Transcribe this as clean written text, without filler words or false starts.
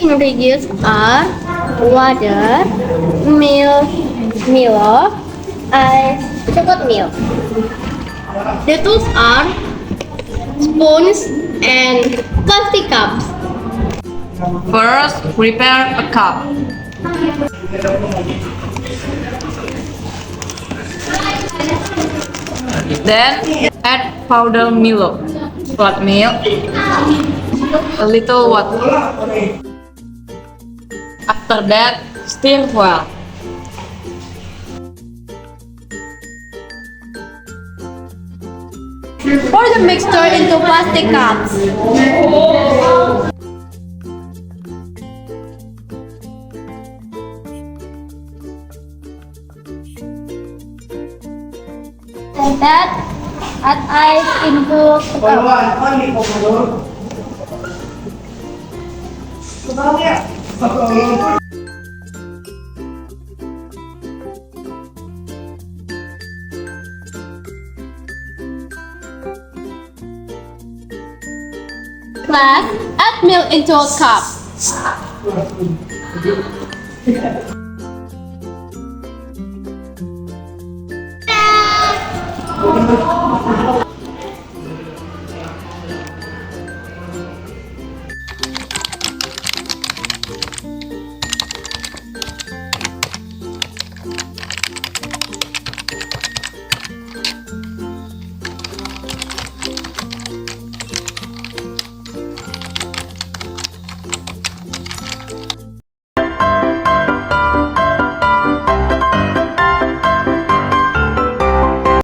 ingredients are water, milk, milo, ice, chocolate milk. The tools are spoons and plastic cups. First, prepare a cup. Then, add powder Milo, chocolate milk, a little water. After that, stir well. Pour the mixture into plastic cups. Like that, add ice into the cup. Last, add milk into a cup.